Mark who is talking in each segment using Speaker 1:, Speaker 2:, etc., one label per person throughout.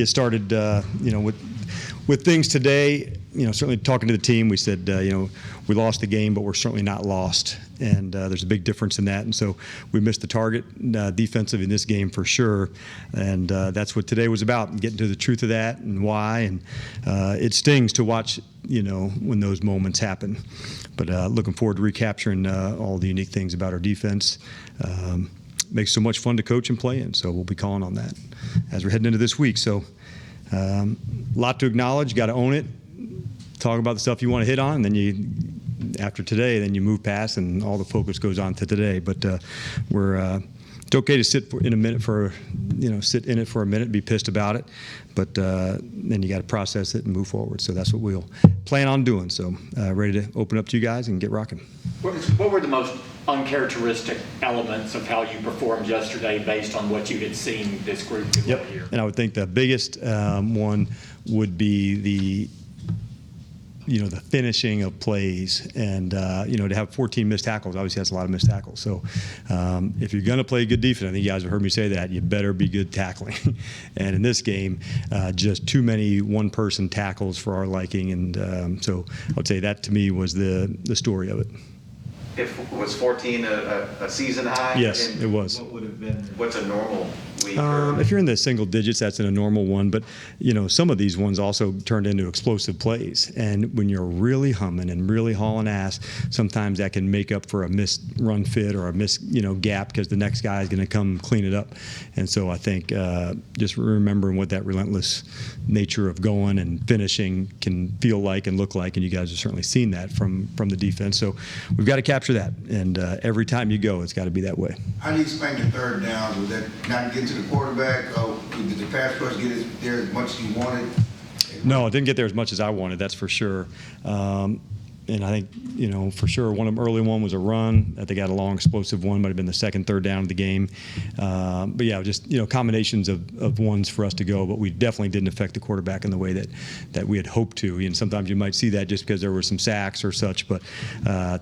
Speaker 1: get started, with things today. Certainly talking to the team, we said, we lost the game, but we're certainly not lost. And there's a big difference in that. And so we missed the target defensive in this game for sure. And that's what today was about, getting to the truth of that and why. And it stings to watch, when those moments happen. But looking forward to recapturing all the unique things about our defense. Makes so much fun to coach and play in. So we'll be calling on that as we're heading into this week. So a lot to acknowledge, got to own it. Talk about the stuff you want to hit on, and then after today, then you move past, and all the focus goes on to today. But it's okay to sit in it for a minute, be pissed about it, but then you got to process it and move forward. So that's what we'll plan on doing. So ready to open up to you guys and get rocking.
Speaker 2: What were the most uncharacteristic elements of how you performed yesterday based on what you had seen this group do all year?
Speaker 1: And I would think the biggest one would be the finishing of plays, and to have 14 missed tackles, obviously that's a lot of missed tackles. So if you're going to play good defense, I think you guys have heard me say that, you better be good tackling. And in this game, just too many one-person tackles for our liking, and so I would say that to me was the story of it.
Speaker 3: If was 14 a season high?
Speaker 1: Yes, it was.
Speaker 3: What would have been? What's a normal week?
Speaker 1: If you're in the single digits, that's in a normal one. But some of these ones also turned into explosive plays. And when you're really humming and really hauling ass, sometimes that can make up for a missed run fit or a missed gap, because the next guy is going to come clean it up. And so I think just remembering what that relentless nature of going and finishing can feel like and look like, and you guys have certainly seen that from the defense. So we've got to capture that, and every time you go, it's got to be that way.
Speaker 4: How do you explain the third down? Was that not getting to the quarterback? Did the pass rush get there as much as you wanted?
Speaker 1: No, it didn't get there as much as I wanted, that's for sure. And I think, for sure, one of them early one was a run. They got a long, explosive one, might have been the second, third down of the game. But yeah, just, combinations of ones for us to go, but we definitely didn't affect the quarterback in the way that we had hoped to. And sometimes you might see that just because there were some sacks or such, but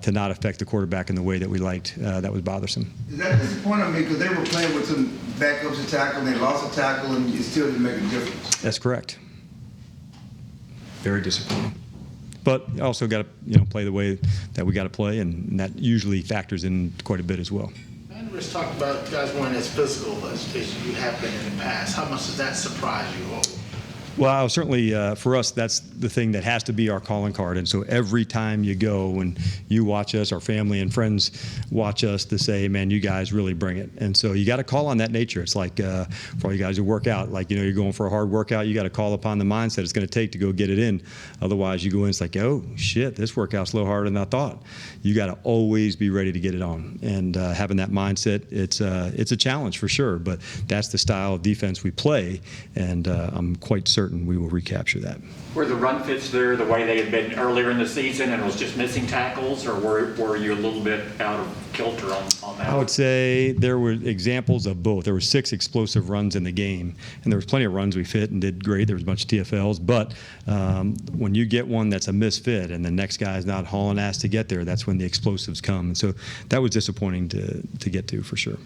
Speaker 1: to not affect the quarterback in the way that we liked, that was bothersome.
Speaker 4: Is that disappointing me? Because they were playing with some backups to tackle, and they lost a tackle, and it still didn't make a difference.
Speaker 1: That's correct. Very disappointing. But also got to play the way that we got to play, and that usually factors in quite a bit as well.
Speaker 5: And Rich talked about you guys weren't as physical as you have been in the past. How much does that surprise you all?
Speaker 1: Well, certainly for us, that's the thing that has to be our calling card. And so every time you go and you watch us, our family and friends watch us, to say, man, you guys really bring it. And so you got to call on that nature. It's like for all you guys who work out, like, you're going for a hard workout, you got to call upon the mindset it's going to take to go get it in. Otherwise, you go in, it's like, oh, shit, this workout's a little harder than I thought. You got to always be ready to get it on. And having that mindset, it's a challenge for sure. But that's the style of defense we play, and I'm quite certain we will recapture that.
Speaker 2: Were the run fits there the way they had been earlier in the season and was just missing tackles, or were you a little bit out of kilter on that?
Speaker 1: I would say there were examples of both. There were 6 explosive runs in the game, and there was plenty of runs we fit and did great. There was a bunch of TFLs, but when you get one that's a misfit and the next guy's not hauling ass to get there, that's when the explosives come. And so that was disappointing to get to, for sure.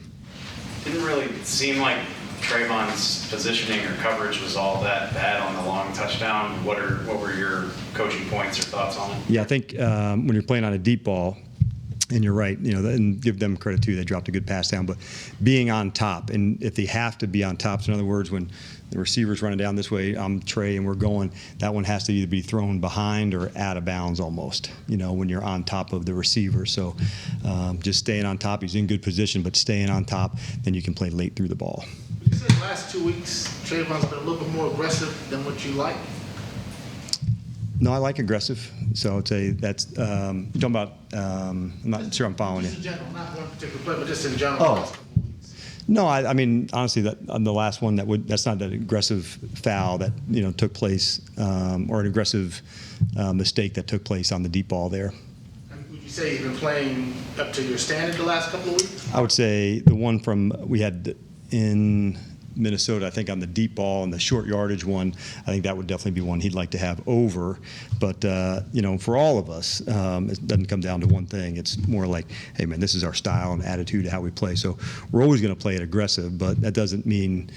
Speaker 6: Didn't really seem like Trayvon's positioning or coverage was all that bad on the long touchdown. What were your coaching points or thoughts on it?
Speaker 1: Yeah, I think when you're playing on a deep ball, and you're right, and give them credit too, they dropped a good pass down, but being on top, and if they have to be on top, so in other words, when the receiver's running down this way, I'm Trey, and we're going, that one has to either be thrown behind or out of bounds almost, when you're on top of the receiver. So just staying on top, he's in good position, but staying on top, then you can play late through the ball.
Speaker 5: You said the last 2 weeks, Trayvon's been a little bit more aggressive than what you like.
Speaker 1: No, I like aggressive. So I'd say that's you're talking about. I'm not sure I'm following you.
Speaker 5: Just in general, not one particular play, but just in general.
Speaker 1: Oh. No, I mean honestly, that on the last one, that's not an aggressive foul that took place, or an aggressive mistake that took place on the deep ball there.
Speaker 5: Would you say you've been playing up to your standard the last couple of weeks?
Speaker 1: I would say the one we had in Minnesota, I think on the deep ball and the short yardage one, I think that would definitely be one he'd like to have over. But, for all of us, it doesn't come down to one thing. It's more like, hey, man, this is our style and attitude of how we play. So we're always going to play it aggressive, but that doesn't mean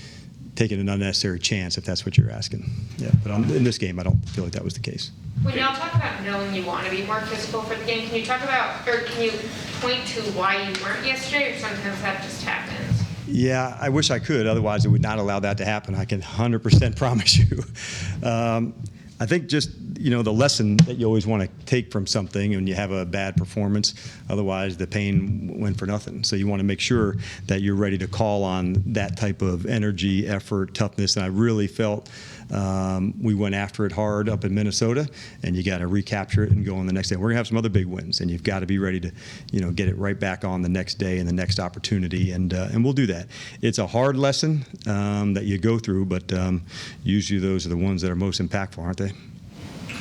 Speaker 1: taking an unnecessary chance, if that's what you're asking. Yeah, but in this game, I don't feel like that was the case.
Speaker 7: When y'all talk about knowing you want to be more physical for the game, can you talk about, or can you point to why you weren't yesterday, or sometimes that just happens?
Speaker 1: Yeah, I wish I could. Otherwise, it would not allow that to happen. I can 100% promise you. I think just, the lesson that you always want to take from something when you have a bad performance, otherwise the pain went for nothing. So you want to make sure that you're ready to call on that type of energy, effort, toughness. And I really felt we went after it hard up in Minnesota, and you got to recapture it and go on the next day. We're going to have some other big wins, and you've got to be ready to, get it right back on the next day and the next opportunity, and we'll do that. It's a hard lesson that you go through, but usually those are the ones that are most impactful, aren't they?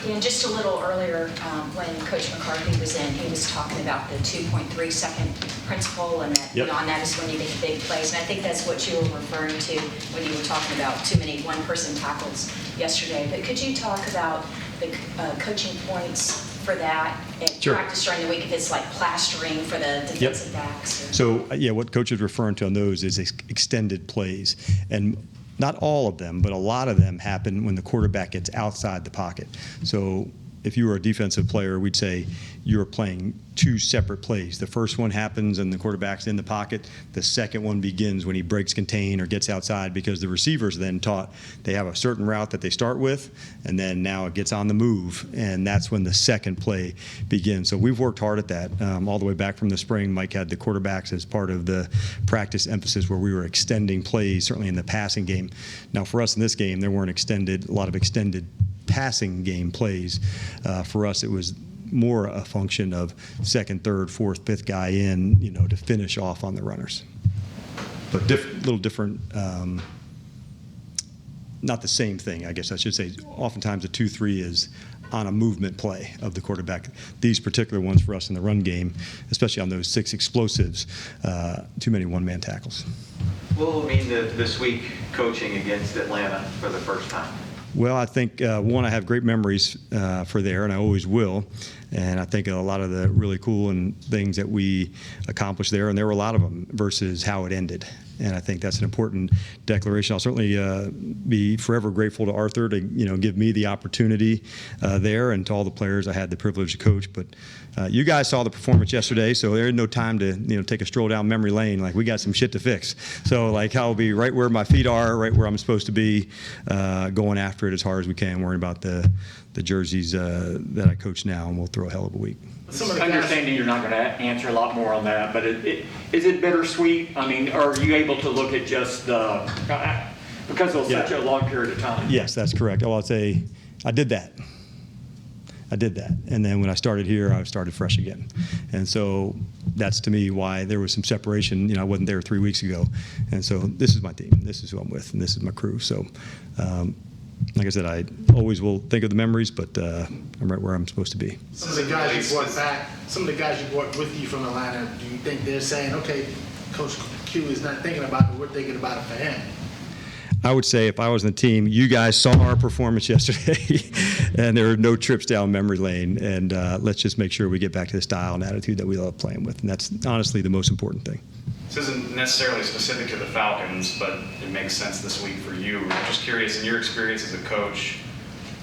Speaker 8: And just a little earlier, when Coach McCarthy was in, he was talking about the 2.3 second principle, and that beyond that is when you make big plays. And I think that's what you were referring to when you were talking about too many one-person tackles yesterday. But could you talk about the coaching points for that at practice during the week, if it's like plastering for the defensive backs? Or?
Speaker 1: So, what Coach is referring to on those is extended plays. And not all of them, but a lot of them happen when the quarterback gets outside the pocket. So if you were a defensive player, we'd say you're playing two separate plays. The first one happens and the quarterback's in the pocket. The second one begins when he breaks contain or gets outside, because the receivers then taught they have a certain route that they start with, and then now it gets on the move, and that's when the second play begins. So we've worked hard at that all the way back from the spring. Mike had the quarterbacks as part of the practice emphasis where we were extending plays, certainly in the passing game. Now for us in this game, there weren't a lot of extended passing game plays. For us, it was more a function of second, third, fourth, fifth guy in, to finish off on the runners. But little different, not the same thing, I guess I should say. Oftentimes a 2-3 is on a movement play of the quarterback. These particular ones for us in the run game, especially on those 6 explosives, too many one-man tackles.
Speaker 3: What will it mean this week coaching against Atlanta for the first time?
Speaker 1: Well, I think, one, I have great memories for there, and I always will. And I think a lot of the really cool and things that we accomplished there, and there were a lot of them, versus how it ended. And I think that's an important declaration. I'll certainly be forever grateful to Arthur to give me the opportunity there, and to all the players I had the privilege to coach. But you guys saw the performance yesterday, so there's no time to take a stroll down memory lane. Like, we got some shit to fix. So I'll be right where my feet are, right where I'm supposed to be, going after it as hard as we can, worrying about the jerseys that I coach now, and we'll throw a hell of a week.
Speaker 2: Understanding you're not going to answer a lot more on that, but is it bittersweet? I mean, are you able to look at just because it was such a long period of time?
Speaker 1: Yes, that's correct. Well, I'll say I did that. And then when I started here, I started fresh again. And so that's, to me, why there was some separation. I wasn't there 3 weeks ago. And so this is my team. This is who I'm with, and this is my crew. So like I said, I always will think of the memories, but I'm right where I'm supposed to be.
Speaker 5: Some of the guys you brought back, some of the guys you brought with you from Atlanta, do you think they're saying, okay, Coach Q is not thinking about it, we're thinking about it for him?
Speaker 1: I would say if I was on the team, you guys saw our performance yesterday, and there are no trips down memory lane, and let's just make sure we get back to the style and attitude that we love playing with, and that's honestly the most important thing.
Speaker 6: This isn't necessarily specific to the Falcons, but it makes sense this week for you. I'm just curious, in your experience as a coach,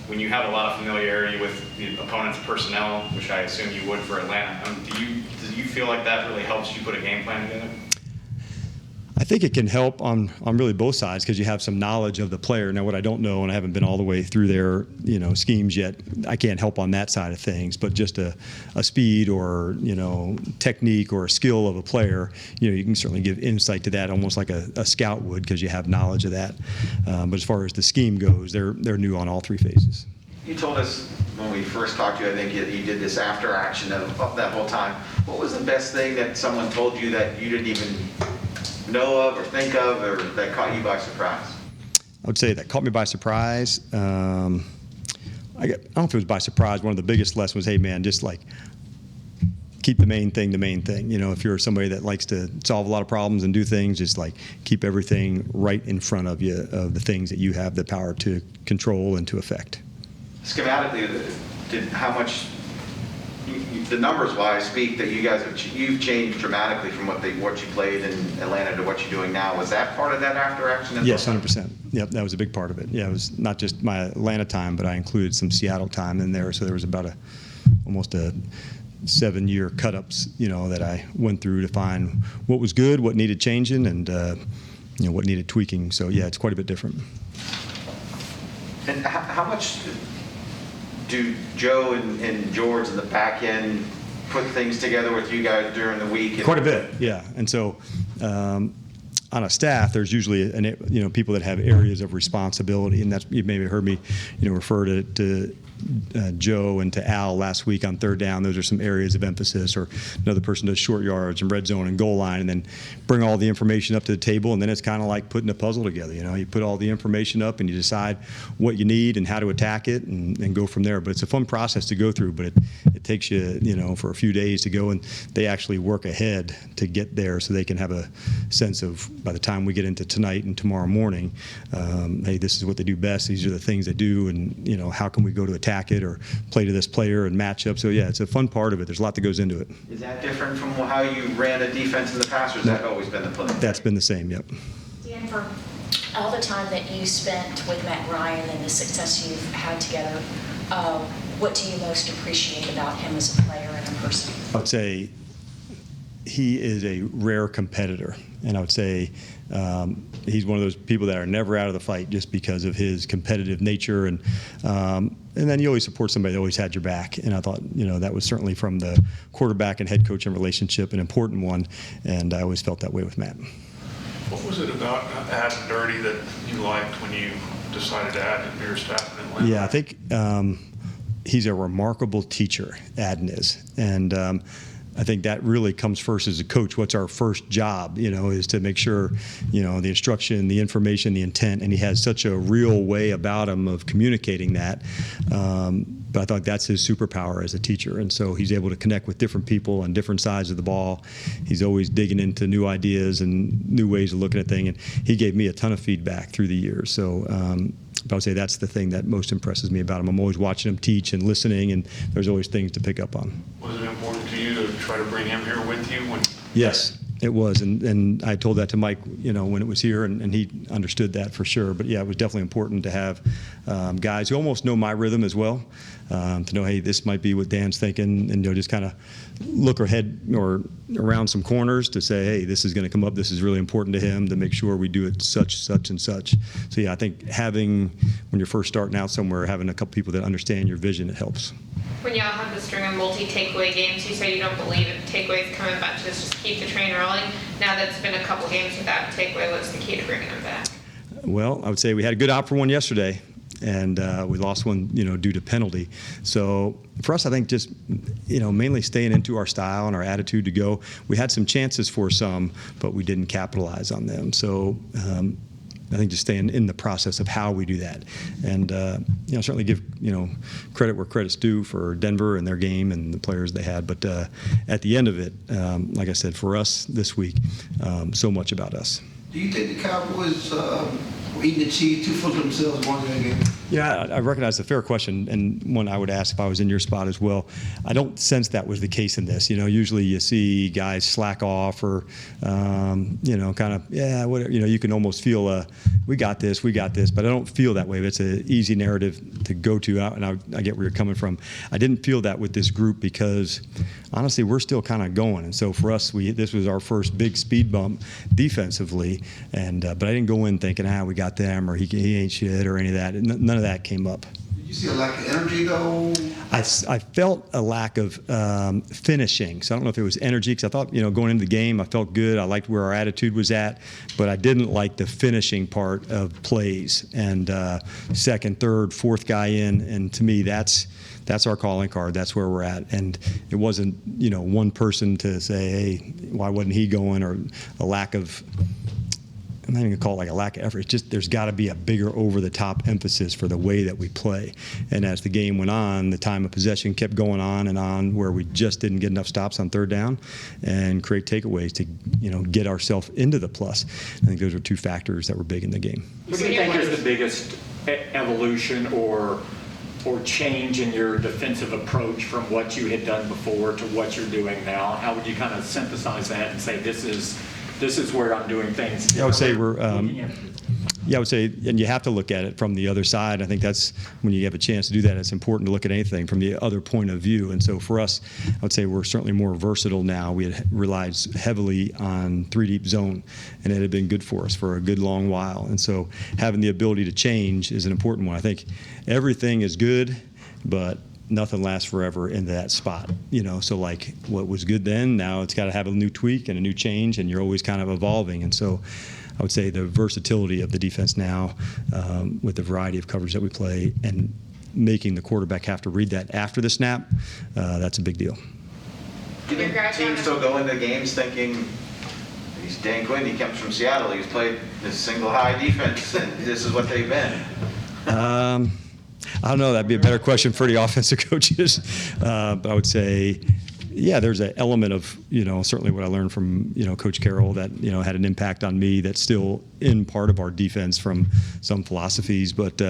Speaker 6: when you have a lot of familiarity with the opponent's personnel, which I assume you would for Atlanta, do you feel like that really helps you put a game plan together?
Speaker 1: I think it can help on really both sides, because you have some knowledge of the player. Now, what I don't know, and I haven't been all the way through their schemes yet, I can't help on that side of things. But just a speed or technique or a skill of a player, you can certainly give insight to that, almost like a scout would, because you have knowledge of that. But as far as the scheme goes, they're new on all 3 phases.
Speaker 3: You told us when we first talked to you, I think you did this after action of that whole time. What was the best thing that someone told you that you didn't even know of or think of, or that caught you by surprise?
Speaker 1: I would say that caught me by surprise. I don't know if it was by surprise. One of the biggest lessons was, hey man, just keep the main thing the main thing. If you're somebody that likes to solve a lot of problems and do things, just keep everything right in front of you, of the things that you have the power to control and to affect.
Speaker 3: Schematically, how much the numbers wise speak that you've changed dramatically from what you played in Atlanta to what you're doing now. Was that part of that after action?
Speaker 1: Yes, 100%. Yep, that was a big part of it. Yeah, it was not just my Atlanta time, but I included some Seattle time in there. So there was about almost a 7-year cut-ups, that I went through to find what was good, what needed changing, and what needed tweaking. So yeah, it's quite a bit different.
Speaker 3: And how much do Joe and George in the back end put things together with you guys during the week?
Speaker 1: Quite a bit, yeah. And so on a staff, there's usually people that have areas of responsibility, and that's, you maybe heard me refer to Joe and to Al last week on third down. Those are some areas of emphasis. Or another person does short yards and red zone and goal line, and then bring all the information up to the table. And then it's kind of like putting a puzzle together. You put all the information up and you decide what you need and how to attack it, and go from there. But it's a fun process to go through. But it takes you for a few days to go, and they actually work ahead to get there so they can have a sense of, by the time we get into tonight and tomorrow morning, hey, this is what they do best. These are the things they do, and how can we go to attack it or play to this player and match up. So yeah, it's a fun part of it. There's a lot that goes into it.
Speaker 3: Is that different from how you ran a defense in the past, or has that always been the play?
Speaker 1: That's been the same, yep.
Speaker 8: Dan, for all the time that you spent with Matt Ryan and the success you've had together, what do you most appreciate about him as a player and a person?
Speaker 1: I would say he is a rare competitor, and I would say he's one of those people that are never out of the fight just because of his competitive nature, and then you always support somebody that always had your back. And I thought that was certainly from the quarterback and head coaching relationship an important one, and I always felt that way with Matt.
Speaker 9: What was it about Ad and Dirty that you liked when you decided to add it to your staff in Atlanta?
Speaker 1: Yeah, I think he's a remarkable teacher, Adden is, and I think that really comes first as a coach. What's our first job, is to make sure, the instruction, the information, the intent, and he has such a real way about him of communicating that. But I thought that's his superpower as a teacher. And so he's able to connect with different people on different sides of the ball. He's always digging into new ideas and new ways of looking at things. And he gave me a ton of feedback through the years. So I would say that's the thing that most impresses me about him. I'm always watching him teach and listening, and there's always things to pick up on.
Speaker 9: Was it important to you to try to bring him here with you?
Speaker 1: Yes, it was. And I told that to Mike, when it was here, and he understood that for sure. But yeah, it was definitely important to have guys who almost know my rhythm as well, to know, hey, this might be what Dan's thinking, and just kind of look ahead or around some corners to say, hey, this is going to come up. This is really important to him, to make sure we do it such and such. So yeah, I think when you're first starting out somewhere, having a couple people that understand your vision, it helps.
Speaker 7: When y'all have the string of multi-takeaway games, you say you don't believe in takeaways coming back to just keep the train rolling. Now that's been a couple games without a takeaway, what's the key to bringing them back?
Speaker 1: Well, I would say we had a good op for one yesterday, and we lost one, due to penalty. So for us, I think just, mainly staying into our style and our attitude to go. We had some chances for some, but we didn't capitalize on them. So I think just staying in the process of how we do that. And, certainly give, credit where credit's due for Denver and their game and the players they had. But at the end of it, like I said, for us this week, so much about us.
Speaker 4: Do you think the Cowboys were eating the cheese too full of themselves going into the game?
Speaker 1: Yeah, I recognize the fair question, and one I would ask if I was in your spot as well. I don't sense that was the case in this. Usually you see guys slack off or, kind of, yeah, whatever. You can almost feel, we got this, but I don't feel that way. It's an easy narrative to go to, and I get where you're coming from. I didn't feel that with this group because, honestly, we're still kind of going. And so for us, this was our first big speed bump defensively, and but I didn't go in thinking, we got them, or he ain't shit, or any of that. None of that came up.
Speaker 4: Did you see a lack of energy, though?
Speaker 1: I felt a lack of finishing. So I don't know if it was energy, because I thought, going into the game, I felt good. I liked where our attitude was at, but I didn't like the finishing part of plays. And second, third, fourth guy in, and to me, that's our calling card. That's where we're at. And it wasn't, one person to say, hey, why wasn't he going, or a lack of, I'm not even going to call it like a lack of effort. It's just there's got to be a bigger over-the-top emphasis for the way that we play. And as the game went on, the time of possession kept going on and on, where we just didn't get enough stops on third down and create takeaways to, get ourselves into the plus. I think those were two factors that were big in the game.
Speaker 2: What do you think is the biggest evolution or or change in your defensive approach from what you had done before to what you're doing now? How would you kind of synthesize that and say, this is where I'm doing things?
Speaker 1: I would say we're,
Speaker 2: looking at-
Speaker 1: yeah, I would say, and you have to look at it from the other side. I think that's when you have a chance to do that, it's important to look at anything from the other point of view. And so for us, I would say we're certainly more versatile now. We had relied heavily on 3-deep zone, and it had been good for us for a good long while. And so having the ability to change is an important one. I think everything is good, but nothing lasts forever in that spot, so like what was good then, now it's got to have a new tweak and a new change, and you're always kind of evolving. And so I would say the versatility of the defense now, with the variety of coverage that we play and making the quarterback have to read that after the snap, that's a big deal.
Speaker 3: Do you think teams still go into games thinking, he's Dan Quinn, he comes from Seattle, he's played this single high defense, and this is what they've been?
Speaker 1: I don't know. That'd be a better question for the offensive coaches. But I would say, yeah, there's an element of, certainly what I learned from, Coach Carroll that, had an impact on me that's still in part of our defense from some philosophies. But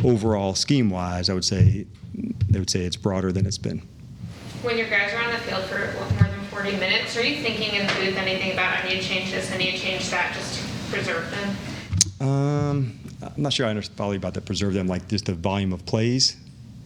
Speaker 1: overall, scheme-wise, they would say it's broader than it's been.
Speaker 7: When your guys are on the field for more than 40 minutes, are you thinking in the booth anything about, I need to change this, I need to change that, just to preserve them?
Speaker 1: I'm not sure I understand probably about the preserve them, like just the volume of plays.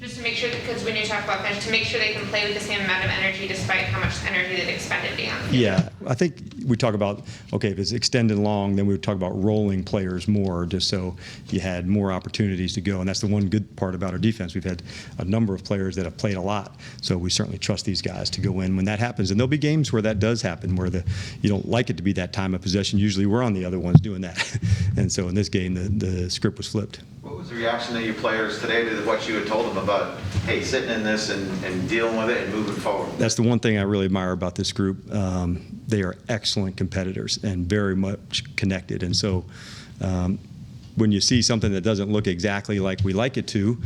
Speaker 7: Just to make sure, because when you talk about bench, to make sure they can play with the same amount of energy despite how much energy they've expended beyond the field.
Speaker 1: Yeah, I think we talk about, okay, if it's extended long, then we would talk about rolling players more, just so you had more opportunities to go. And that's the one good part about our defense. We've had a number of players that have played a lot, so we certainly trust these guys to go in when that happens. And there'll be games where that does happen, where you don't like it to be that time of possession. Usually we're on the other ones doing that. And so in this game, the script was flipped.
Speaker 3: What was the reaction of your players today to what you had told them about, hey, sitting in this and dealing with it and moving forward?
Speaker 1: That's the one thing I really admire about this group. They are excellent competitors and very much connected. And so when you see something that doesn't look exactly like we like it to,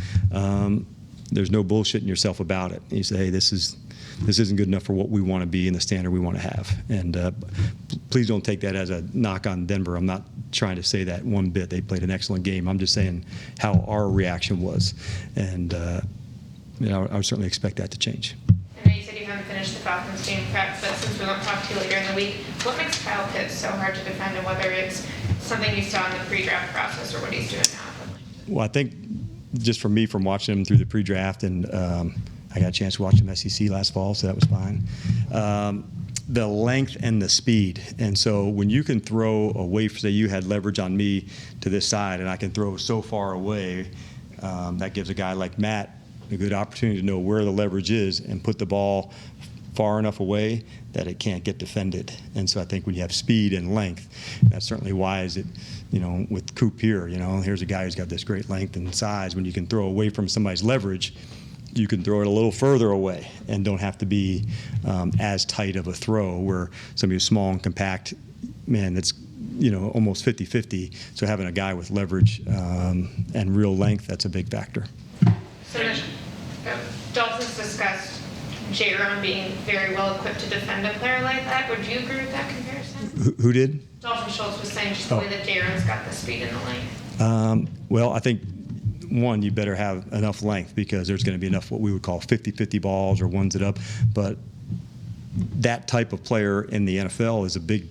Speaker 1: there's no bullshitting yourself about it. You say, hey, this isn't good enough for what we want to be and the standard we want to have. And please don't take that as a knock on Denver. I'm not trying to say that one bit. They played an excellent game. I'm just saying how our reaction was. And I would certainly expect that to change.
Speaker 7: I know you said you haven't finished the Falcons game prep, but since we won't talk to you later in the week, what makes Kyle Pitts so hard to defend, and whether it's something you saw in the pre-draft process or what he's doing now?
Speaker 1: Well, I think just for me, from watching him through the pre-draft, and I got a chance to watch him SEC last fall, so that was fine. The length and the speed. And so when you can throw away, say you had leverage on me to this side, and I can throw so far away, that gives a guy like Matt a good opportunity to know where the leverage is and put the ball far enough away that it can't get defended. And so I think when you have speed and length, that's certainly why is it, with Coop here, here's a guy who's got this great length and size. When you can throw away from somebody's leverage, you can throw it a little further away and don't have to be as tight of a throw, where somebody who's small and compact, man, that's almost 50-50. So having a guy with leverage and real length, that's a big factor.
Speaker 7: So Dalton's discussed Jaron being very well equipped to defend a player like that. Would you agree with that comparison?
Speaker 1: Who did?
Speaker 7: Dalton Schultz was saying just the way that Jaron's got the speed and the length.
Speaker 1: Well, I think, one, you better have enough length, because there's going to be enough what we would call 50-50 balls or ones it up. But that type of player in the NFL is a big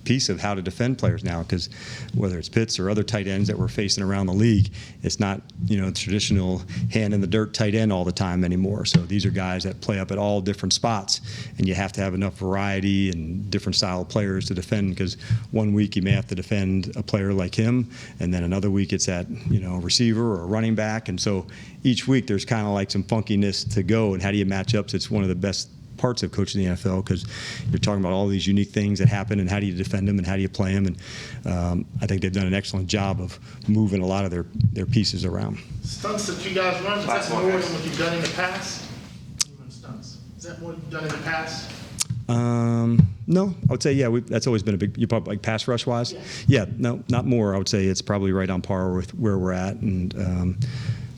Speaker 1: piece of how to defend players now, because whether it's Pitts or other tight ends that we're facing around the league, it's not traditional hand in the dirt tight end all the time anymore. So these are guys that play up at all different spots, and you have to have enough variety and different style of players to defend, because one week you may have to defend a player like him, and then another week it's at receiver or running back. And so each week there's kind of like some funkiness to go, and how do you match ups? It's one of the best parts of coaching the NFL, because you're talking about all these unique things that happen, and how do you defend them and how do you play them. And I think they've done an excellent job of moving a lot of their pieces around.
Speaker 5: Stunts that you guys run, is that more than what you've done in the past? Stunts. Is that more than you've done in the past?
Speaker 1: No, I would say, yeah, that's always been a big, you probably like pass rush wise? Yeah, no, not more. I would say it's probably right on par with where we're at. And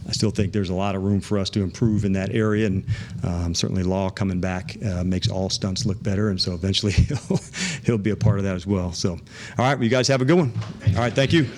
Speaker 1: I still think there's a lot of room for us to improve in that area, and certainly Law coming back makes all stunts look better, and so eventually he'll be a part of that as well. So, all right, well, you guys have a good one. All right, thank you.